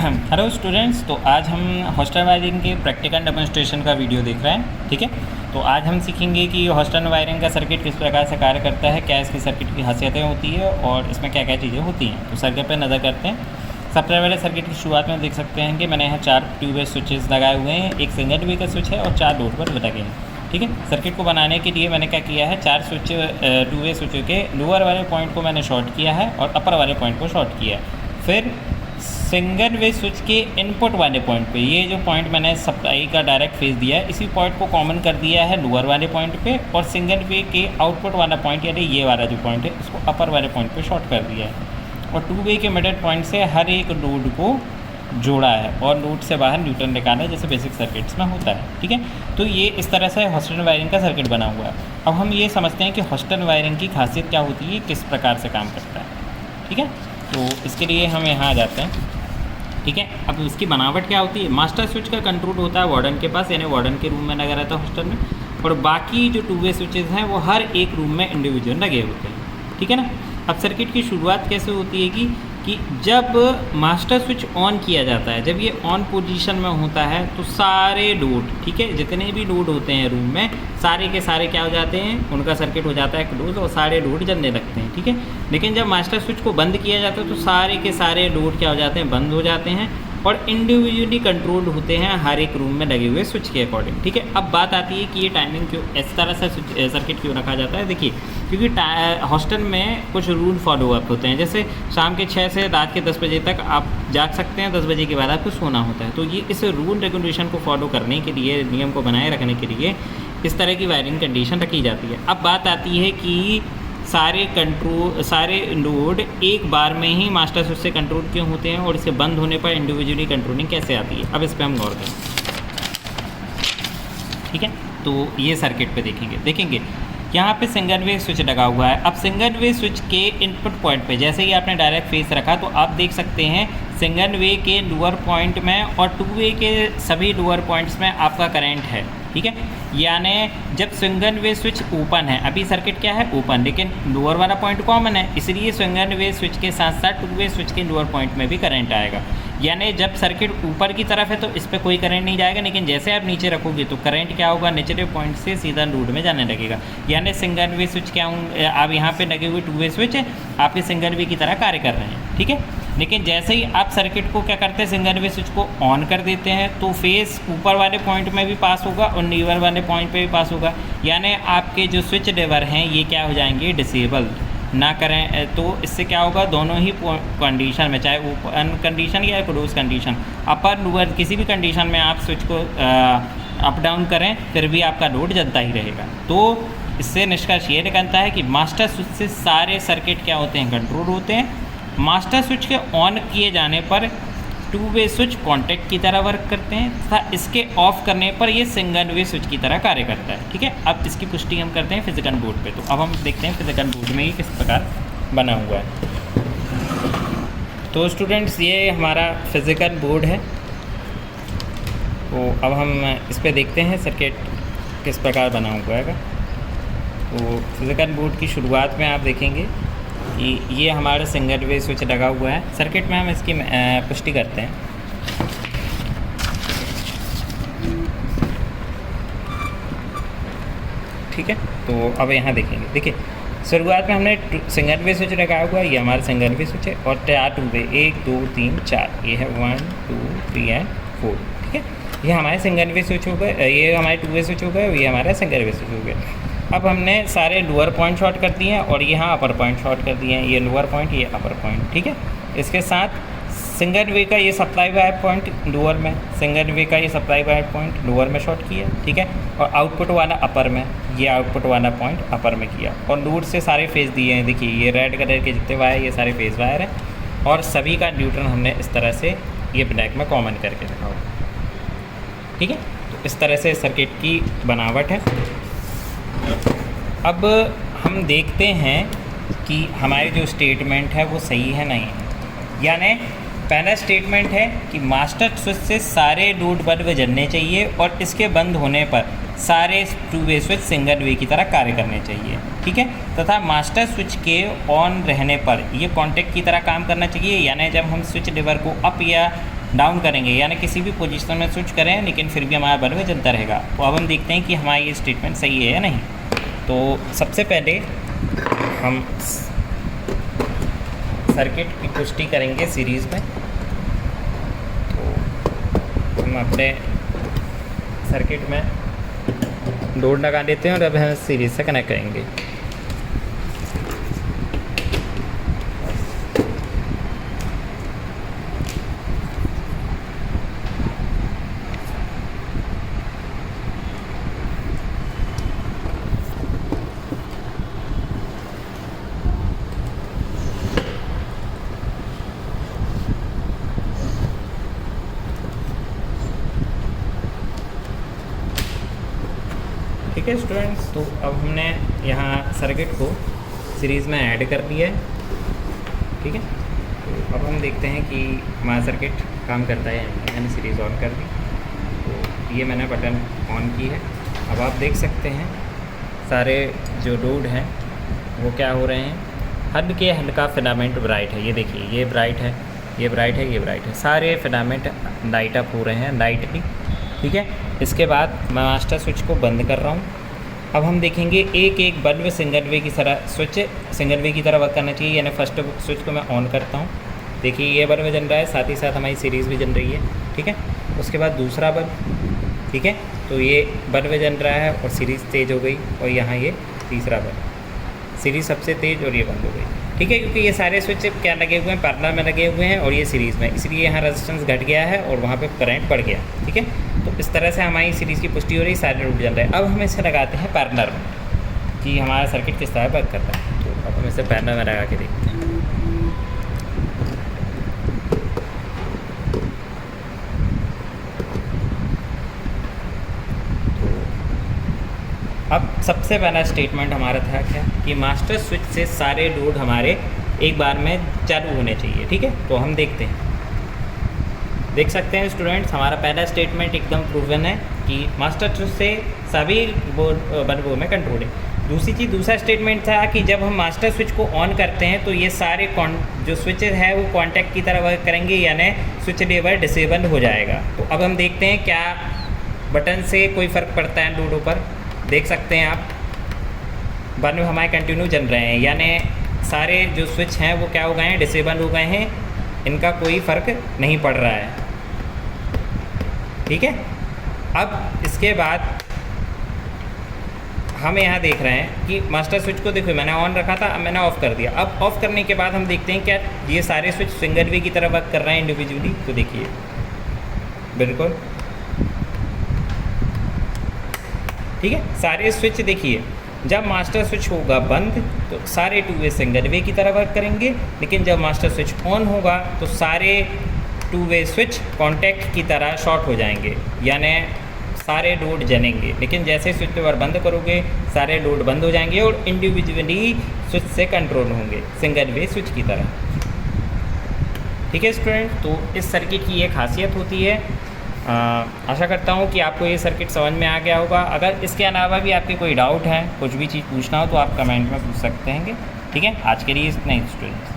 Hello students, तो आज हम हॉस्टल वायरिंग के प्रैक्टिकल डेमोन्स्ट्रेशन का वीडियो देख रहे हैं। ठीक है, तो आज हम सीखेंगे कि हॉस्टल वायरिंग का सर्किट किस प्रकार से कार्य करता है, क्या इसकी सर्किट की खासियतें होती है और इसमें क्या क्या चीज़ें होती हैं। तो सर्किट पर नज़र करते हैं। सबसे पहले सर्किट की शुरुआत में देख सकते हैं कि मैंने यहाँ 4 ट्यूबवेल स्विचेस लगाए हुए हैं, एक सिंगल वे का स्विच है और 4 लोड पर लगे हैं। ठीक है, सर्किट को बनाने के लिए मैंने क्या किया है, 4 स्विच ट्यूबवेल स्विच के लोअर वाले पॉइंट को मैंने शॉर्ट किया है और अपर वाले पॉइंट को शॉर्ट किया है। फिर सिंगल वे स्विच के इनपुट वाले पॉइंट पे, ये जो पॉइंट मैंने सप्लाई का डायरेक्ट फेस दिया है, इसी पॉइंट को कॉमन कर दिया है लोअर वाले पॉइंट पे, और सिंगल वे के आउटपुट वाला पॉइंट यानी ये वाला जो पॉइंट है इसको अपर वाले पॉइंट पे शॉर्ट कर दिया है। और 2 वे के मिडल पॉइंट से हर एक लोड को जोड़ा है और लोड से बाहर न्यूट्रल निकाला है, जैसे बेसिक सर्किट्स में होता है। ठीक है, तो ये इस तरह से हॉस्टल वायरिंग का सर्किट बना हुआ है। अब हम ये समझते हैं कि हॉस्टल वायरिंग की खासियत क्या होती है, किस प्रकार से काम करता है। ठीक है, तो इसके लिए हम यहाँ आ जाते हैं। ठीक है, अब इसकी बनावट क्या होती है, मास्टर स्विच का कंट्रोल होता है वार्डन के पास, यानी वार्डन के रूम में लगा रहता है हॉस्टल में, और बाकी जो 2 वे स्विचेज़ हैं वो हर एक रूम में इंडिविजुअल लगे होते हैं। ठीक है ना। अब सर्किट की शुरुआत कैसे होती है कि जब मास्टर स्विच ऑन किया जाता है, जब ये ऑन पोजीशन में होता है तो सारे लोड, ठीक है, जितने भी लोड होते हैं रूम में, सारे के सारे क्या हो जाते हैं, उनका सर्किट हो जाता है क्लोज और सारे लोड जलने लगते हैं। ठीक है, लेकिन जब मास्टर स्विच को बंद किया जाता है तो सारे के सारे लोड क्या हो जाते हैं, बंद हो जाते हैं और इंडिविजुअली कंट्रोल होते हैं हर एक रूम में लगे हुए स्विच के अकॉर्डिंग। ठीक है, अब बात आती है कि ये टाइमिंग क्यों इस तरह से सर्किट क्यों रखा जाता है। देखिए, क्योंकि हॉस्टल में कुछ रूल फॉलो अप होते हैं, जैसे शाम के 6 से रात के 10 बजे तक आप जाग सकते हैं, 10 बजे के बाद आपको सोना होता है। तो ये इस रूल रेगुलेशन को फॉलो करने के लिए, नियम को बनाए रखने के लिए इस तरह की वायरिंग कंडीशन रखी जाती है। अब बात आती है कि सारे लोड एक बार में ही मास्टर स्विच से कंट्रोल क्यों होते हैं और इसे बंद होने पर इंडिविजुअली कंट्रोलिंग कैसे आती है। अब इस पर हम गौर करें। ठीक है, तो ये सर्किट पे देखेंगे यहाँ पे सिंगल वे स्विच लगा हुआ है। अब सिंगल वे स्विच के इनपुट पॉइंट पे जैसे ही आपने डायरेक्ट फेस रखा तो आप देख सकते हैं सिंगल वे के लोअर पॉइंट में और 2 वे के सभी लोअर पॉइंट्स में आपका करंट है। ठीक है, यानी जब सिंगल वे स्विच ओपन है, अभी सर्किट क्या है, ओपन, लेकिन लोअर वाला पॉइंट कॉमन है, इसलिए सिंगल वे स्विच के साथ साथ 2 वे स्विच के लोअर पॉइंट में भी करंट आएगा। यानी जब सर्किट ऊपर की तरफ है तो इस पर कोई करंट नहीं जाएगा, लेकिन जैसे आप नीचे रखोगे तो करंट क्या होगा, निचले पॉइंट से सीधा लोड में जाने लगेगा। यानी सिंगल वे स्विच क्या होंगे, आप यहाँ पे लगे हुए 2 वे स्विच आपके सिंगल वे की तरह कार्य कर रहे हैं। ठीक है, लेकिन जैसे ही आप सर्किट को क्या करते हैं, सिंगल वे स्विच को ऑन कर देते हैं तो फेस ऊपर वाले पॉइंट में भी पास होगा और नीचे वाले पॉइंट पे भी पास होगा। यानी आपके जो स्विच लीवर हैं ये क्या हो जाएंगे, डिसेबल ना करें तो इससे क्या होगा, दोनों ही कंडीशन में, चाहे ओपन कंडीशन या क्लोज कंडीशन, अपर लोअर किसी भी कंडीशन में आप स्विच को अप डाउन करें फिर भी आपका लोड जलता ही रहेगा। तो इससे निष्कर्ष ये निकलता है कि मास्टर स्विच से सारे सर्किट क्या होते हैं, कंट्रोल होते हैं। मास्टर स्विच के ऑन किए जाने पर 2 वे स्विच कॉन्टैक्ट की तरह वर्क करते हैं तथा इसके ऑफ करने पर ये सिंगल वे स्विच की तरह कार्य करता है। ठीक है, अब इसकी पुष्टि हम करते हैं फिजिकल बोर्ड पे। तो अब हम देखते हैं फिजिकल बोर्ड में ये किस प्रकार बना हुआ है। तो स्टूडेंट्स, ये हमारा फिजिकल बोर्ड है। तो अब हम इस पर देखते हैं सर्किट किस प्रकार बना हुआ है। तो फिजिकल बोर्ड की शुरुआत में आप देखेंगे कि ये हमारा सिंगल वे स्विच लगा हुआ है। सर्किट में हम इसकी पुष्टि करते हैं। ठीक है, तो अब यहाँ देखेंगे, देखिए शुरुआत में हमने सिंगल वे स्विच लगाया हुआ है, ये हमारा सिंगल वे स्विच है और 4 2 वे, 1 2 3 4, ये है 1 2 3 एंड 4। ठीक है, ये हमारे सिंगल वे स्विच हो गए, ये हमारे 2 वे स्विच हो गए, ये हमारा सिंगल वे स्विच हो गया। अब हमने सारे लोअर पॉइंट शॉर्ट कर दिए हैं और यहाँ अपर पॉइंट शॉर्ट कर दिए हैं, ये लोअर पॉइंट, ये अपर पॉइंट। ठीक है, इसके साथ सिंगल वे का ये सप्लाई वायर पॉइंट लोअर में, सिंगल वे का ये सप्लाई वायर पॉइंट लोअर में शॉर्ट किया। ठीक है, और आउटपुट वाला अपर में, ये आउटपुट वाला पॉइंट अपर में किया और लोड से सारे फेज दिए हैं। देखिए ये रेड कलर के जितने वायर, ये सारे फेज वायर हैं और सभी का न्यूट्रल हमने इस तरह से ये ब्लैक में कॉमन करके रखा हुआ। ठीक है, तो इस तरह से सर्किट की बनावट है। अब हम देखते हैं कि हमारी जो स्टेटमेंट है वो सही है नहीं है। यानी पहला स्टेटमेंट है कि मास्टर स्विच से सारे लोड बल्ब जलने चाहिए और इसके बंद होने पर सारे 2 वे स्विच सिंगल वे की तरह कार्य करने चाहिए। ठीक है, तथा मास्टर स्विच के ऑन रहने पर ये कॉन्टैक्ट की तरह काम करना चाहिए। यानी जब हम स्विच लीवर को अप या डाउन करेंगे यानी किसी भी पोजीशन में स्विच करें लेकिन फिर भी हमारा बल्ब जलता रहेगा। तो अब हम देखते हैं कि हमारा ये स्टेटमेंट सही है या नहीं। तो सबसे पहले हम सर्किट की पुष्टि करेंगे सीरीज़ में। तो हम अपने सर्किट में लोड लगा देते हैं और अब हम सीरीज़ से कनेक्ट करेंगे। ठीक है स्टूडेंट्स, तो अब हमने यहाँ सर्किट को सीरीज़ में ऐड कर दिया है। ठीक है, तो अब हम देखते हैं कि हमारा सर्किट काम करता है या नहीं। मैंने सीरीज़ ऑन कर दी, तो ये मैंने बटन ऑन की है। अब आप देख सकते हैं सारे जो लोड हैं वो क्या हो रहे हैं, हल्का फिलामेंट ब्राइट है। ये देखिए, ये ब्राइट है, ये ब्राइट है, ये ब्राइट है, सारे फिलामेंट लाइट अप हो रहे हैं लाइटली। ठीक है, इसके बाद मैं मास्टर स्विच को बंद कर रहा हूँ। अब हम देखेंगे एक एक बल्ब सिंगल वे की तरह, स्विच सिंगल वे की तरह वर्क करना चाहिए। यानी फर्स्ट स्विच को मैं ऑन करता हूँ, देखिए ये बल्ब जल रहा है, साथ ही साथ हमारी सीरीज़ भी जल रही है। ठीक है, उसके बाद दूसरा बल्ब, ठीक है, तो ये बल्ब जल रहा है और सीरीज़ तेज़ हो गई। और यहाँ ये तीसरा बल्ब, सीरीज़ सबसे तेज़ और ये बंद हो गई। ठीक है, क्योंकि ये सारे स्विच क्या लगे हुए हैं, पैरेलल में लगे हुए हैं और ये सीरीज़ में, इसलिए यहाँ रेजिस्टेंस घट गया है और वहाँ पे करंट बढ़ गया। ठीक है, तो इस तरह से हमारी सीरीज़ की पुष्टि हो रही, सारे लोड जल रहे हैं। अब हम इसे लगाते हैं पैरेलल में कि हमारा सर्किट किस तरह वर्क करता है। तो अब हम इसे पैरेलल में लगा के देखते हैं। अब सबसे पहला स्टेटमेंट हमारा था क्या कि मास्टर स्विच से सारे लोड हमारे एक बार में चालू होने चाहिए। ठीक है, तो हम देखते हैं, देख सकते हैं स्टूडेंट्स, हमारा पहला स्टेटमेंट एकदम प्रूवन है कि मास्टर स्विच से सभी बल्बों में कंट्रोल है। दूसरा स्टेटमेंट था कि जब हम मास्टर स्विच को ऑन करते हैं तो ये सारे जो स्विचेस है वो कॉन्टैक्ट की तरह वर्क करेंगे, यानी स्विच लेवल डिसेबल हो जाएगा। तो अब हम देखते हैं क्या बटन से कोई फ़र्क पड़ता है लोडों पर। देख सकते हैं आप, बल्ब हमारे कंटिन्यू जल रहे हैं, यानी सारे जो स्विच हैं वो क्या हो गए हैं, डिसेबल हो गए हैं, इनका कोई फ़र्क नहीं पड़ रहा है। ठीक है, अब इसके बाद हम यहाँ देख रहे हैं कि मास्टर स्विच को देखो मैंने ऑन रखा था, अब मैंने ऑफ़ कर दिया। अब ऑफ़ करने के बाद हम देखते हैं क्या ये सारे स्विच सिंगल वे की तरह वर्क कर रहे हैं इंडिविजुअली। तो देखिए बिल्कुल ठीक है, सारे स्विच देखिए, जब मास्टर स्विच होगा बंद तो सारे टू वे सिंगल वे की तरह वर्क करेंगे, लेकिन जब मास्टर स्विच ऑन होगा तो सारे टू वे स्विच कॉन्टैक्ट की तरह शॉर्ट हो जाएंगे, यानी सारे लोड जलेंगे। लेकिन जैसे स्विच लेवर बंद करोगे सारे लोड बंद हो जाएंगे और इंडिविजुअली स्विच से कंट्रोल होंगे सिंगल वे स्विच की तरह। ठीक है स्टूडेंट, तो इस सर्किट की ये खासियत होती है। आशा करता हूँ कि आपको ये सर्किट समझ में आ गया होगा। अगर इसके अलावा भी आपके कोई डाउट है, कुछ भी चीज़ पूछना हो तो आप कमेंट में पूछ सकते हैं। ठीक है, आज के लिए इतना ही स्टूडेंट्स।